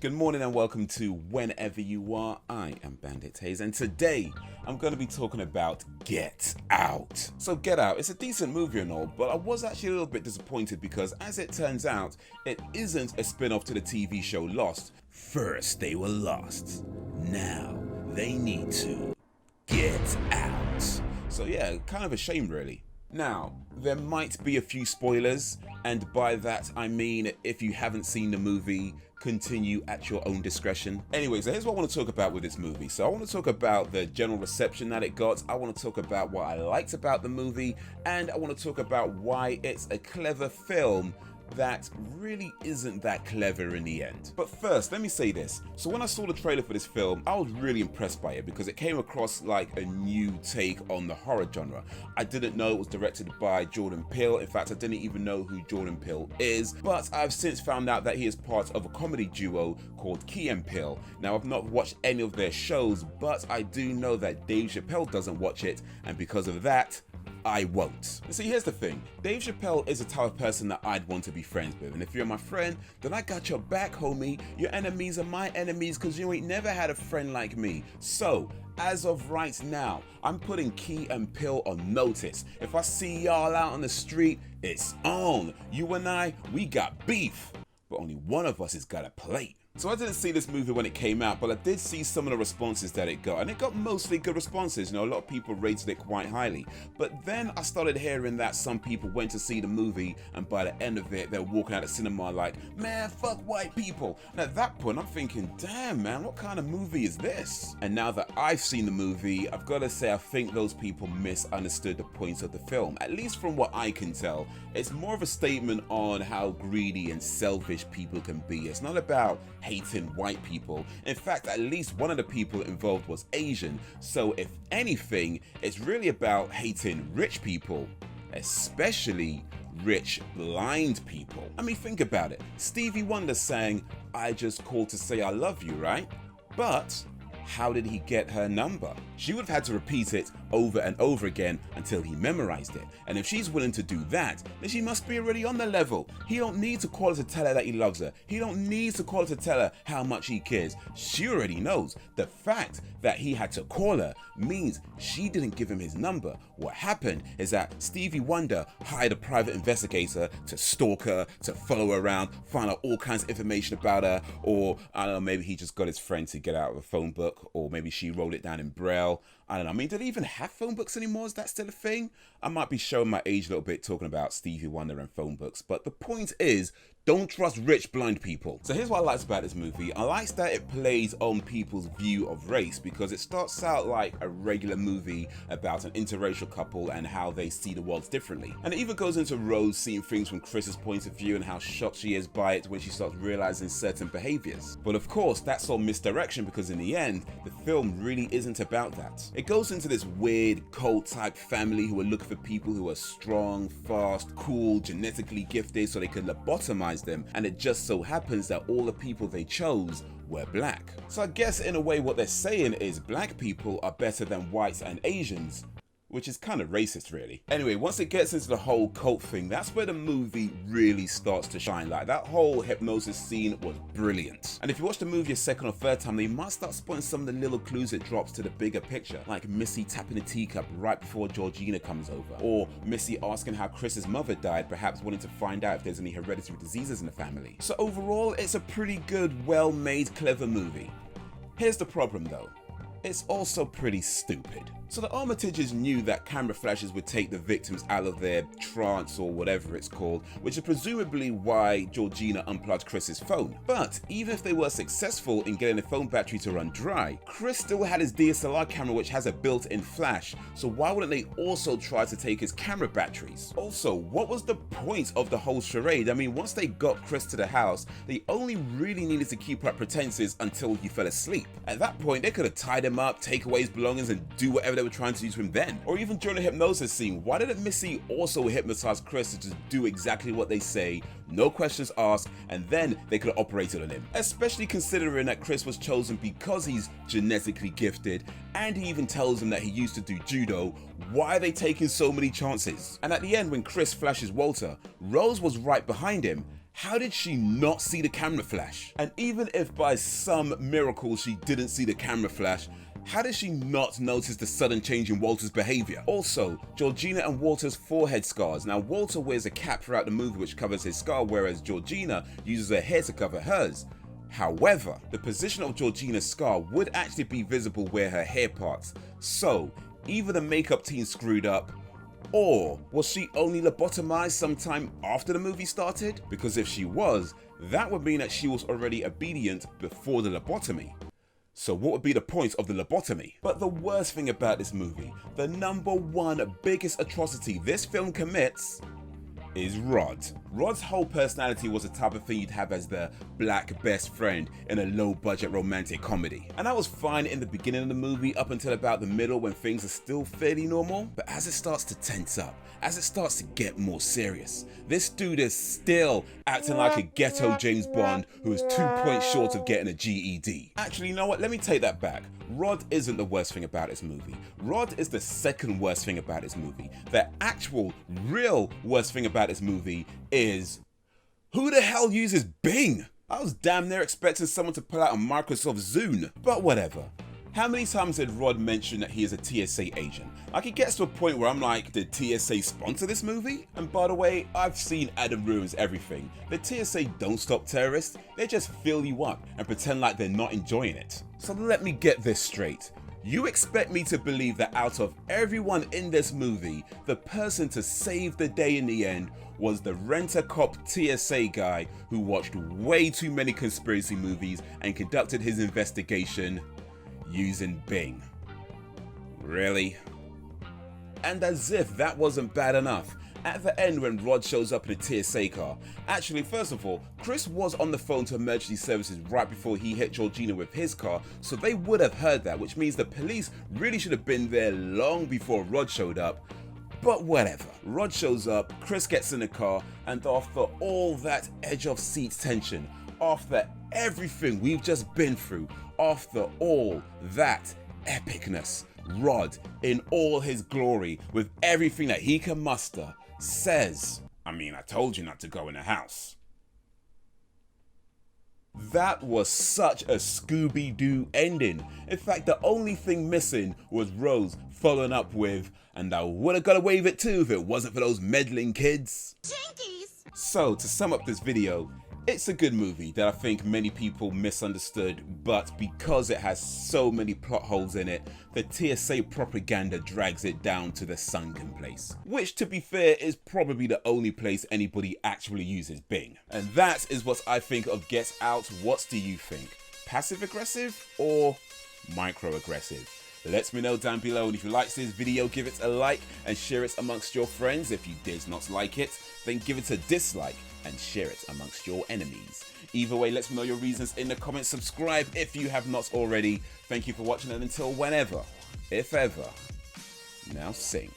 Good morning and welcome to Whenever You Are. I am Bandit Hayes and today I'm going to be talking about Get Out. So Get Out, it's a decent movie and all, but I was actually a little bit disappointed because as it turns out, it isn't a spin-off to the TV show Lost. First they were lost, now they need to get out. So yeah, kind of a shame really. Now, there might be a few spoilers, and by that I mean if you haven't seen the movie, continue at your own discretion. Anyway, so here's what I want to talk about with this movie. So I want to talk about the general reception that it got, I want to talk about what I liked about the movie, and I want to talk about why it's a clever film that really isn't that clever in the end. But first, let me say this. So when I saw the trailer for this film, I was really impressed by it because it came across like a new take on the horror genre. I didn't know it was directed by Jordan Peele. In fact, I didn't even know who Jordan Peele is, but I've since found out that he is part of a comedy duo called Key Peele. Now, I've not watched any of their shows, but I do know that Dave Chappelle doesn't watch it, and because of that, I won't. See, here's the thing. Dave Chappelle is the type of person that I'd want to be friends with. And if you're my friend, then I got your back, homie. Your enemies are my enemies because you ain't never had a friend like me. So, as of right now, I'm putting Key and Peele on notice. If I see y'all out on the street, it's on. You and I, we got beef. But only one of us has got a plate. So I didn't see this movie when it came out, but I did see some of the responses that it got, and it got mostly good responses. You know, a lot of people rated it quite highly. But then I started hearing that some people went to see the movie, and by the end of it, they're walking out of the cinema like, man, fuck white people. And at that point, I'm thinking, damn, man, what kind of movie is this? And now that I've seen the movie, I've got to say I think those people misunderstood the points of the film. At least from what I can tell, it's more of a statement on how greedy and selfish people can be. It's not about hating white people. In fact, at least one of the people involved was Asian. So if anything, it's really about hating rich people, especially rich blind people. I mean, think about it. Stevie Wonder sang, "I just called to say I love you," right? But how did he get her number? She would have had to repeat it over and over again until he memorized it. And if she's willing to do that, then she must be already on the level. He don't need to call her to tell her that he loves her. He don't need to call her to tell her how much he cares. She already knows. The fact that he had to call her means she didn't give him his number. What happened is that Stevie Wonder hired a private investigator to stalk her, to follow her around, find out all kinds of information about her, or I don't know, maybe he just got his friend to get out a phone book, or maybe she wrote it down in Braille. I don't know. I mean, do they even have phone books anymore? Is that still a thing? I might be showing my age a little bit talking about Stevie Wonder and phone books, but the point is, don't trust rich blind people. So here's what I liked about this movie. I liked that it plays on people's view of race because it starts out like a regular movie about an interracial couple and how they see the world differently. And it even goes into Rose seeing things from Chris's point of view and how shocked she is by it when she starts realizing certain behaviors. But of course, that's all misdirection because in the end, the film really isn't about that. It goes into this weird cult type family who are looking for people who are strong, fast, cool, genetically gifted so they can lobotomize them, and it just so happens that all the people they chose were black. So I guess in a way what they're saying is black people are better than whites and Asians, which is kind of racist really. Anyway, once it gets into the whole cult thing, that's where the movie really starts to shine. Like that whole hypnosis scene was brilliant. And if you watch the movie a second or third time, they might start spotting some of the little clues it drops to the bigger picture. Like Missy tapping a teacup right before Georgina comes over. Or Missy asking how Chris's mother died, perhaps wanting to find out if there's any hereditary diseases in the family. So overall, it's a pretty good, well-made, clever movie. Here's the problem though. It's also pretty stupid. So the Armitages knew that camera flashes would take the victims out of their trance or whatever it's called, which is presumably why Georgina unplugged Chris's phone. But even if they were successful in getting the phone battery to run dry, Chris still had his DSLR camera which has a built-in flash, so why wouldn't they also try to take his camera batteries? Also, what was the point of the whole charade? I mean, once they got Chris to the house, they only really needed to keep up pretenses until he fell asleep. At that point, they could have tied him up, take away his belongings, and do whatever they were trying to do to him then. Or even during the hypnosis scene, why didn't Missy also hypnotize Chris to just do exactly what they say, no questions asked, and then they could have operated on him? Especially considering that Chris was chosen because he's genetically gifted, and he even tells him that he used to do judo. Why are they taking so many chances? And at the end, when Chris flashes Walter, Rose was right behind him. How did she not see the camera flash? And even if by some miracle she didn't see the camera flash, how did she not notice the sudden change in Walter's behavior? Also, Georgina and Walter's forehead scars. Now, Walter wears a cap throughout the movie which covers his scar, whereas Georgina uses her hair to cover hers. However, the position of Georgina's scar would actually be visible where her hair parts. So, either the makeup team screwed up, or was she only lobotomized sometime after the movie started? Because if she was, that would mean that she was already obedient before the lobotomy. So what would be the point of the lobotomy? But the worst thing about this movie, the #1 biggest atrocity this film commits, is Rod. Rod's whole personality was the type of thing you'd have as the black best friend in a low-budget romantic comedy. And that was fine in the beginning of the movie up until about the middle when things are still fairly normal. But as it starts to tense up, as it starts to get more serious, this dude is still acting like a ghetto James Bond who is 2 points short of getting a GED. Actually, you know what? Let me take that back. Rod isn't the worst thing about this movie. Rod is the second worst thing about this movie. The actual, real worst thing about this movie is, who the hell uses Bing? I was damn near expecting someone to pull out a Microsoft Zune, but whatever. How many times did Rod mention that he is a TSA agent? Like, it gets to a point where I'm like, did TSA sponsor this movie? And by the way, I've seen Adam Ruins Everything. The TSA don't stop terrorists, they just fill you up and pretend like they're not enjoying it. So let me get this straight. You expect me to believe that out of everyone in this movie, the person to save the day in the end was the rent-a-cop TSA guy who watched way too many conspiracy movies and conducted his investigation using Bing? Really? And as if that wasn't bad enough, at the end when Rod shows up in a TSA car, actually first of all, Chris was on the phone to emergency services right before he hit Georgina with his car, so they would have heard that, which means the police really should have been there long before Rod showed up. But whatever, Rod shows up, Chris gets in the car, and after all that edge of seat tension, after everything we've just been through, after all that epicness, Rod, in all his glory, with everything that he can muster, says, I mean, I told you not to go in the house. That was such a Scooby-Doo ending. In fact, the only thing missing was Rose following up with, and I would have got away with it too if it wasn't for those meddling kids. Jinkies! So, to sum up this video, it's a good movie that I think many people misunderstood, but because it has so many plot holes in it, the TSA propaganda drags it down to the sunken place. Which, to be fair, is probably the only place anybody actually uses Bing. And that is what I think of Get Out. What do you think? Passive aggressive or micro aggressive? Let me know down below, and if you liked this video, give it a like and share it amongst your friends. If you did not like it, then give it a dislike and share it amongst your enemies. Either way, let me know your reasons in the comments. Subscribe if you have not already. Thank you for watching, and until whenever, if ever, now sink.